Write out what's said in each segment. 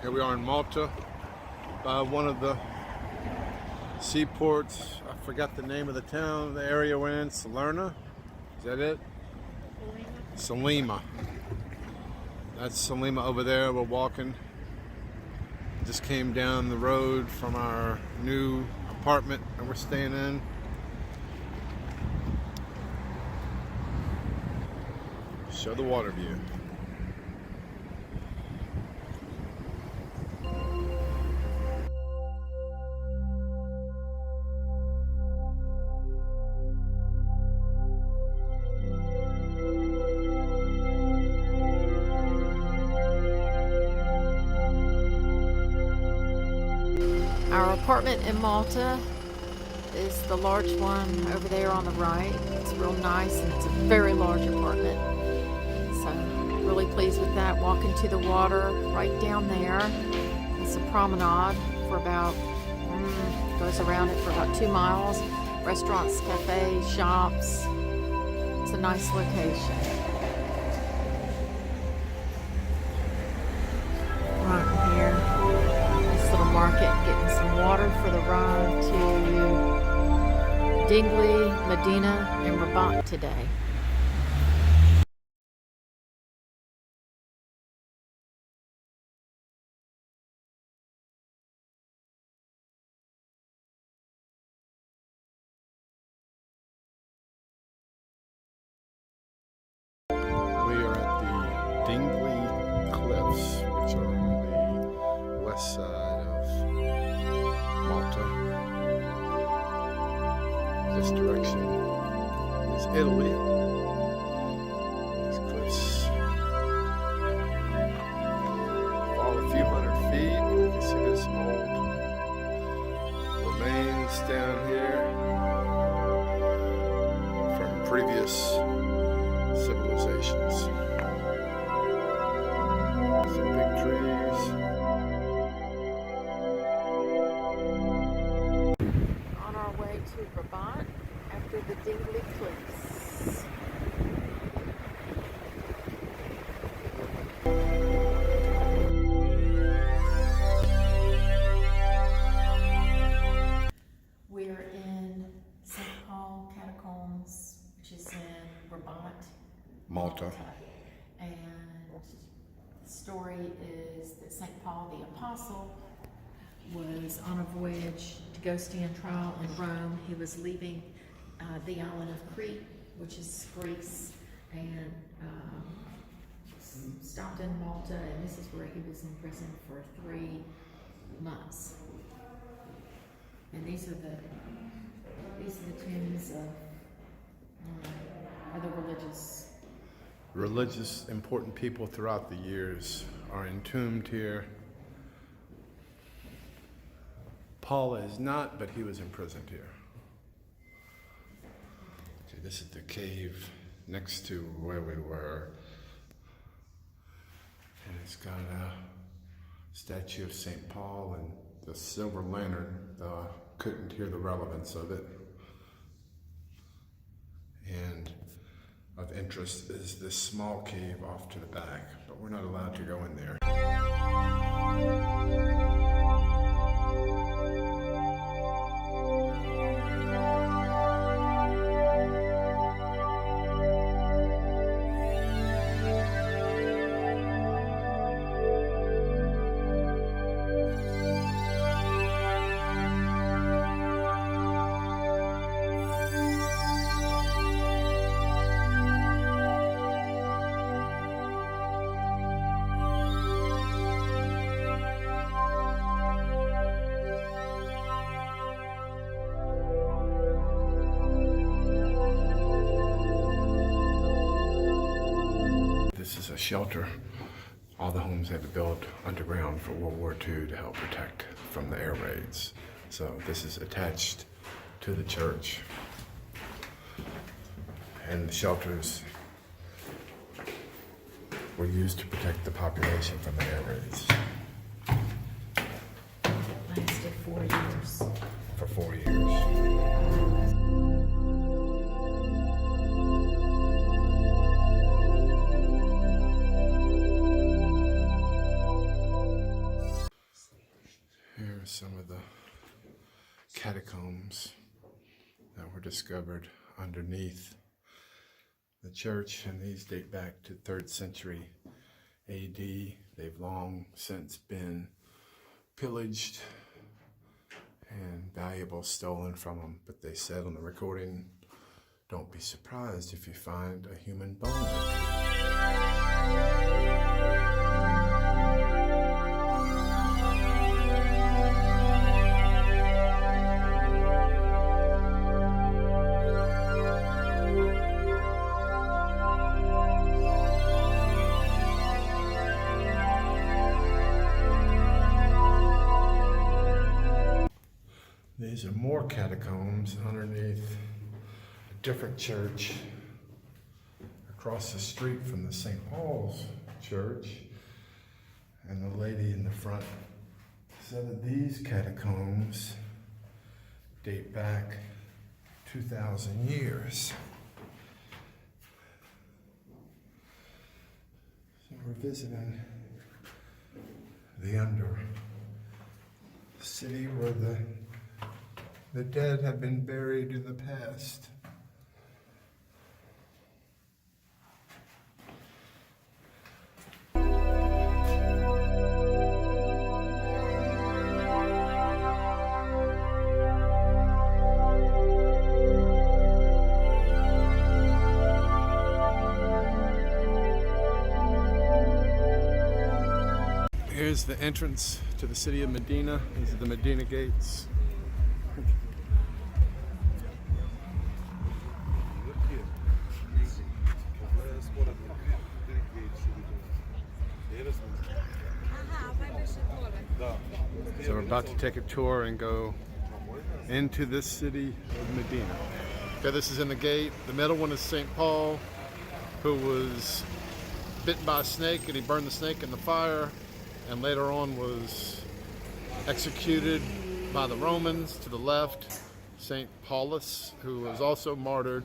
Here we are in Malta, one of the seaports. I forgot the name of the town, the area we're in. Salerno? Is that it? Salima. That's Salima over there. We're walking. Just came down the road from our new apartment that we're staying in. Show the water view. Our apartment in Malta is the large one over there on the right. It's real nice and it's a very large apartment. So really pleased with that. Walking to the water right down there. It's a promenade for about, goes around it for about 2 miles. Restaurants, cafes, shops. It's a nice location. Right here. Nice little market, getting some water for the ride to Dingley, Medina, and Rabat today. We are at the Dingley Cliffs, which are on the west side of Malta. This direction is Italy. These cliffs fall a few hundred feet. You can see there's some old remains down here from previous civilizations. Some big trees. On our way to Rabat after the Dingley Cliffs. We're in St. Paul Catacombs, which is in Rabat, Malta. And the story is that St. Paul the Apostle was on a voyage to go stand trial in Rome. He was leaving the island of Crete, which is Greece, and stopped in Malta, and this is where he was in prison for 3 months. And these are the tombs of the Religious important people throughout the years are entombed here. Paul is not, but he was imprisoned here. Okay, this is the cave next to where we were. And it's got a statue of St. Paul and the silver lantern. Couldn't hear the relevance of it. And of interest is this small cave off to the back, but we're not allowed to go in there. This is a shelter. All the homes had to build underground for World War II to help protect from the air raids. So this is attached to the church. And the shelters were used to protect the population from the air raids. lasted 4 years. For 4 years. catacombs that were discovered underneath the church, and these date back to 3rd century AD. They've long since been pillaged and valuables stolen from them, but they said on the recording, "Don't be surprised if you find a human bone." These are more catacombs underneath a different church across the street from the St. Paul's church. And the lady in the front said that these catacombs date back 2,000 years. So we're visiting the under city where the dead have been buried in the past. Here's the entrance to the city of Medina. These are the Medina gates. So we're about to take a tour and go into this city of Medina. Okay, this is in the gate. The middle one is St. Paul, who was bitten by a snake, and he burned the snake in the fire, and later on was executed by the Romans. To the left, St. Paulus, who was also martyred.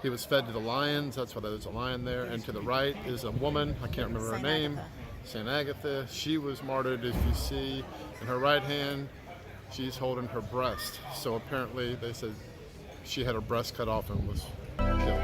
He was fed to the lions, that's why there's a lion there. And to the right is a woman, I can't remember her name, St. Agatha. She was martyred, as you see. In her right hand, she's holding her breast. So apparently they said she had her breast cut off and was killed.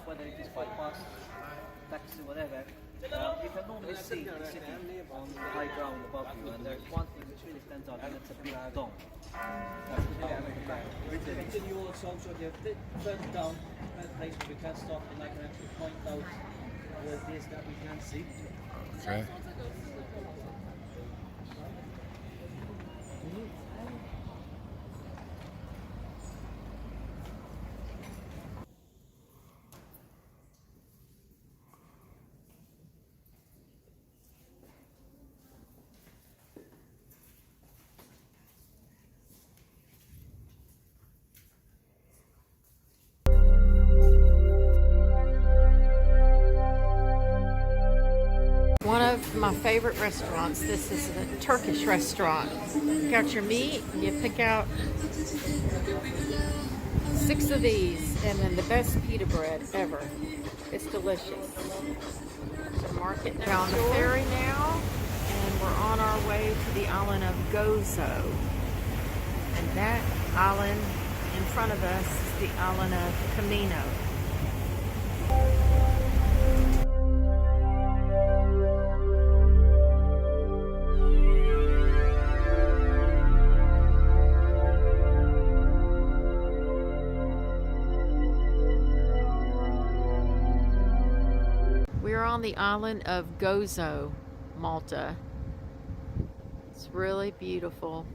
Whether it is bypass, taxi, whatever, you can normally see the city on the high ground above you, and there's one thing which really stands out, and it's a big dome. That's the dome. Continue also, so you have further down, a place where we can stop and I can actually point out where it is that we can see. Okay. One of my favorite restaurants. This is a Turkish restaurant. You got your meat, and you pick out 6 of these, and then the best pita bread ever. It's delicious. The market now. We're on the ferry now, and we're on our way to the island of Gozo. And that island in front of us is the island of Camino. We're on the island of Gozo, Malta. It's really beautiful.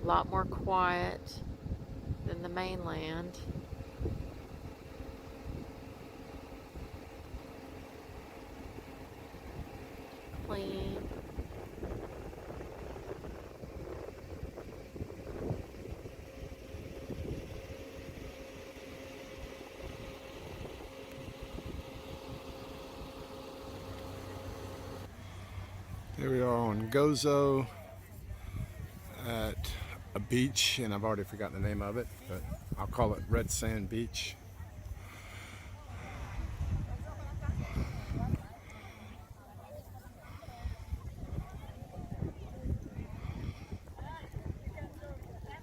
A lot more quiet than the mainland. Here we are on Gozo at a beach, and I've already forgotten the name of it, but I'll call it Red Sand Beach.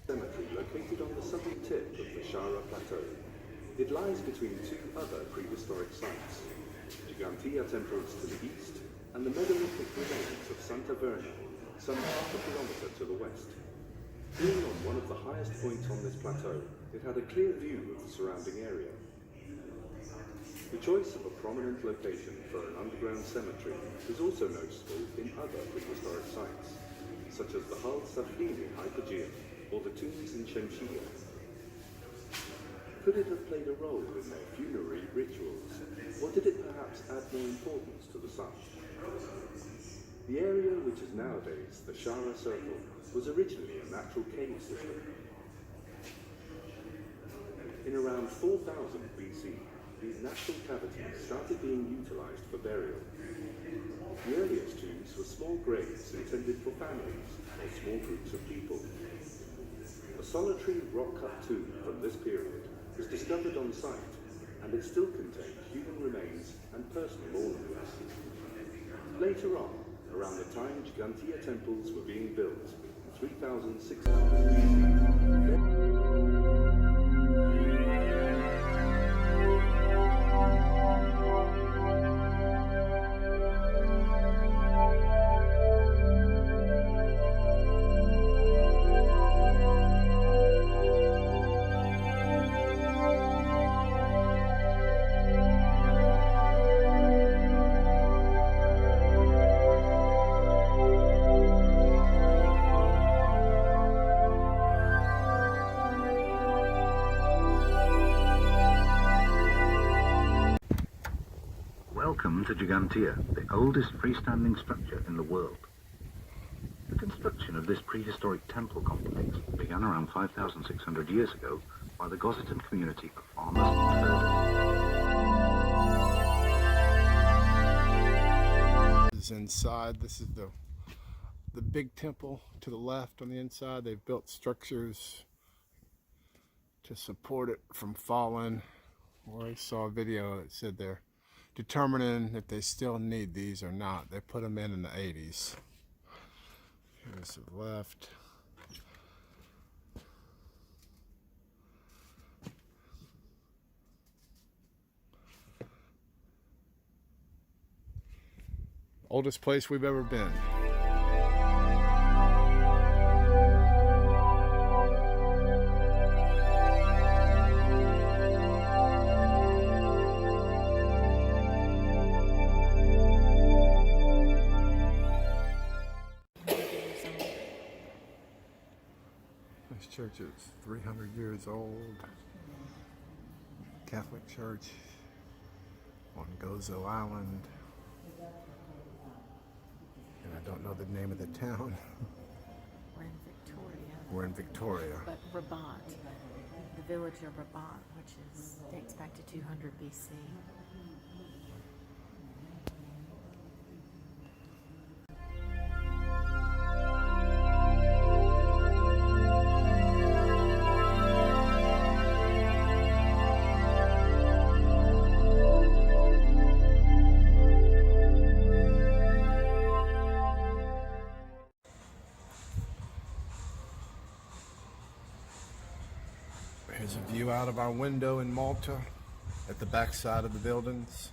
Cemetery located on the southern tip of the Shara Plateau. It lies between two other prehistoric sites, Gigantia temples to the east and the megalithic remains of Santa Verna, some half a kilometre to the west. Being on one of the highest points on this plateau, it had a clear view of the surrounding area. The choice of a prominent location for an underground cemetery is also noticeable in other prehistoric sites, such as the Hull Saflini Hypogeum or the tombs in Shemshia. Could it have played a role in their funerary rituals, or did it perhaps add more importance to the site? The area, which is nowadays the Shara Circle, was originally a natural cave system. In around 4000 BC, these natural cavities started being utilized for burial. The earliest tombs were small graves intended for families or small groups of people. A solitary rock-cut tomb from this period was discovered on site, and it still contained human remains and personal ornaments. Later on, around the time Gigantia temples were being built, in 3600 BC, Welcome to Gigantia, the oldest freestanding structure in the world. The construction of this prehistoric temple complex began around 5,600 years ago by the Gozitan community of farmers and herders. This is inside. This is the big temple to the left on the inside. They've built structures to support it from falling. Well, I saw a video that said they're determining if they still need these or not. They put them in the 80s. Here's to the left. Oldest place we've ever been. This church is 300 years old. Catholic church on Gozo Island. And I don't know the name of the town. We're in Victoria. We're in Victoria. But Rabat, the village of Rabat, which dates back to 200 BC. Here's a view out of our window in Malta at the back side of the buildings.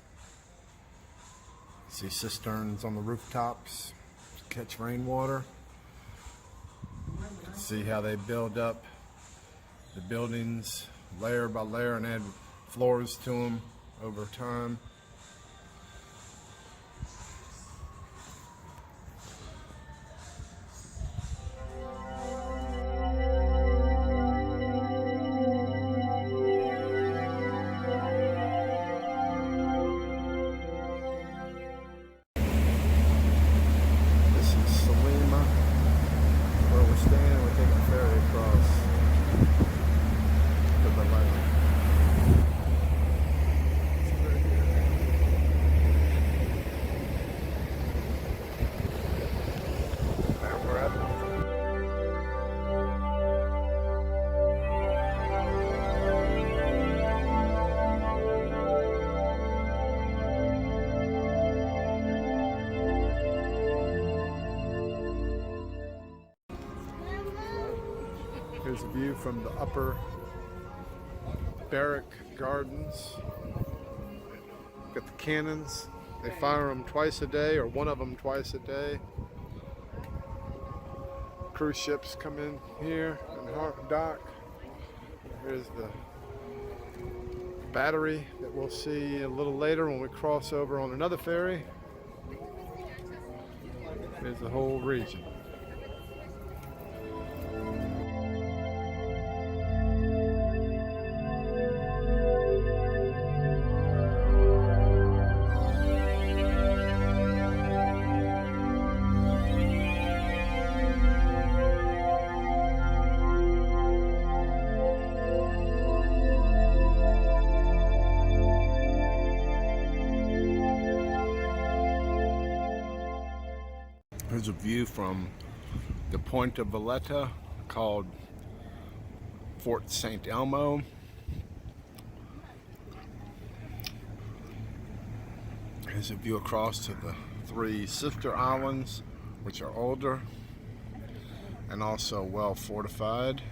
See cisterns on the rooftops to catch rainwater. See how they build up the buildings layer by layer and add floors to them over time. Here's a view from the upper barrack gardens. Got the cannons. They fire them twice a day, or one of them twice a day. Cruise ships come in here and dock. Here's the battery that we'll see a little later when we cross over on another ferry. There's the whole region. Here's a view from the point of Valletta called Fort St. Elmo. Here's a view across to the three sister islands, which are older and also well fortified.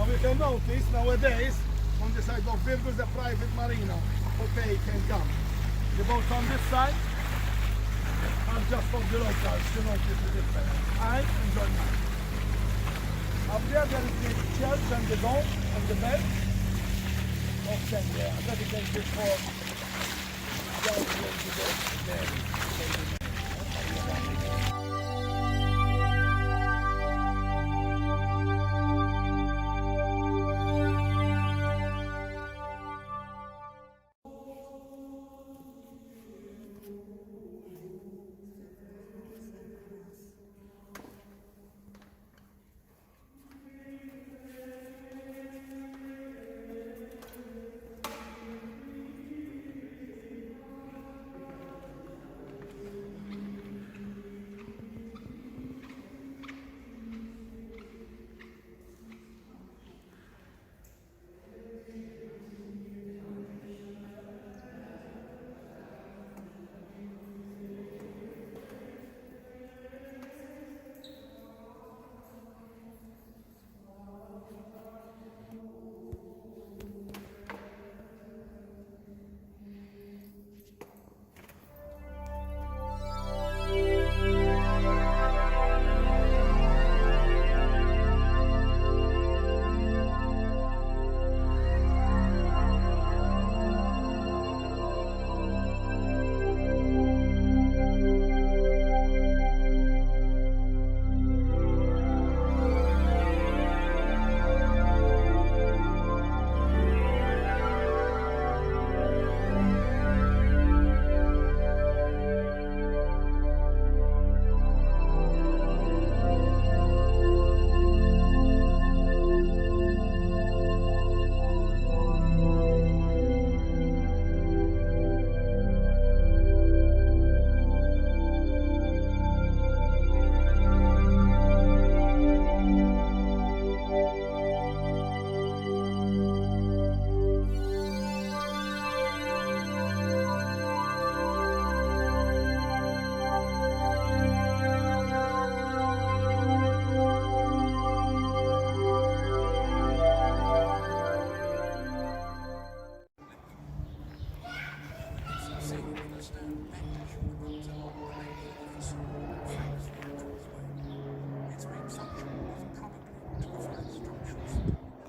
You can notice nowadays on the side of Virgo the private marina, okay, can come. The boat on this side are just for the locals to notice the difference. I enjoy mine. Up there is the church and the dome and the bed of St. dedicated for young people.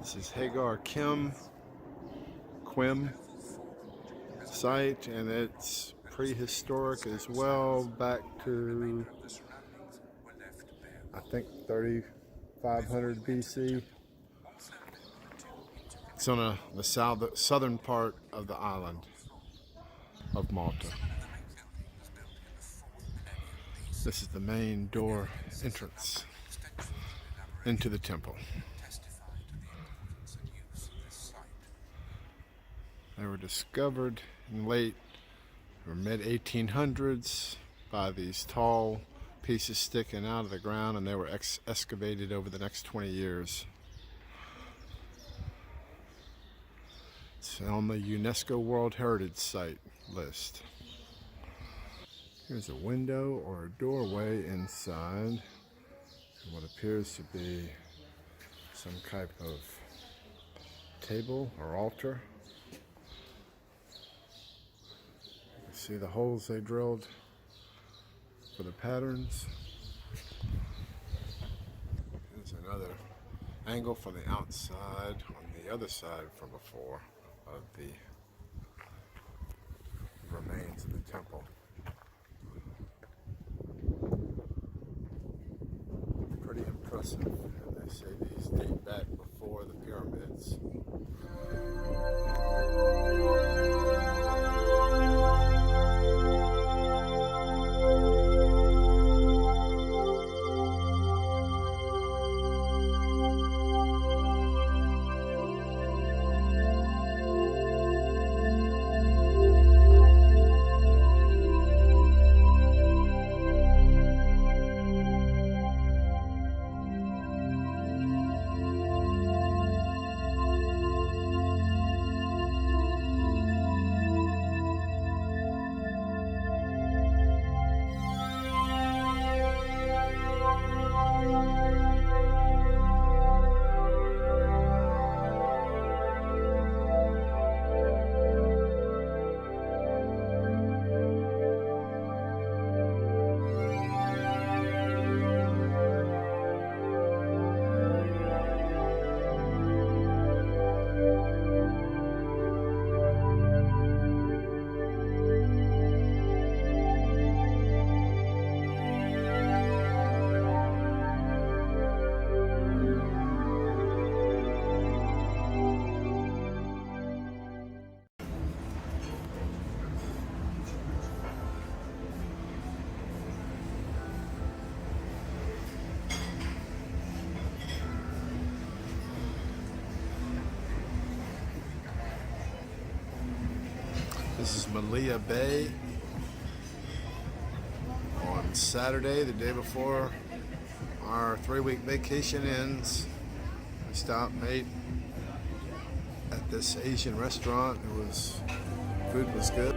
This is Hagar Quim site, and it's prehistoric as well, back to I think 3500 BC. It's on the southern part of the island. of Malta. This is the main door entrance into the temple. They were discovered in late or mid 1800s by these tall pieces sticking out of the ground, and they were excavated over the next 20 years. It's on the UNESCO World Heritage Site list. Here's a window or a doorway inside what appears to be some type of table or altar. You see the holes they drilled for the patterns. Here's another angle from the outside on the other side from before of the remains of the temple. Pretty impressive. And they say these date back before the pyramids. This is Malta Bay. On Saturday, the day before our 3-week vacation ends, we stopped and ate at this Asian restaurant. Food was good.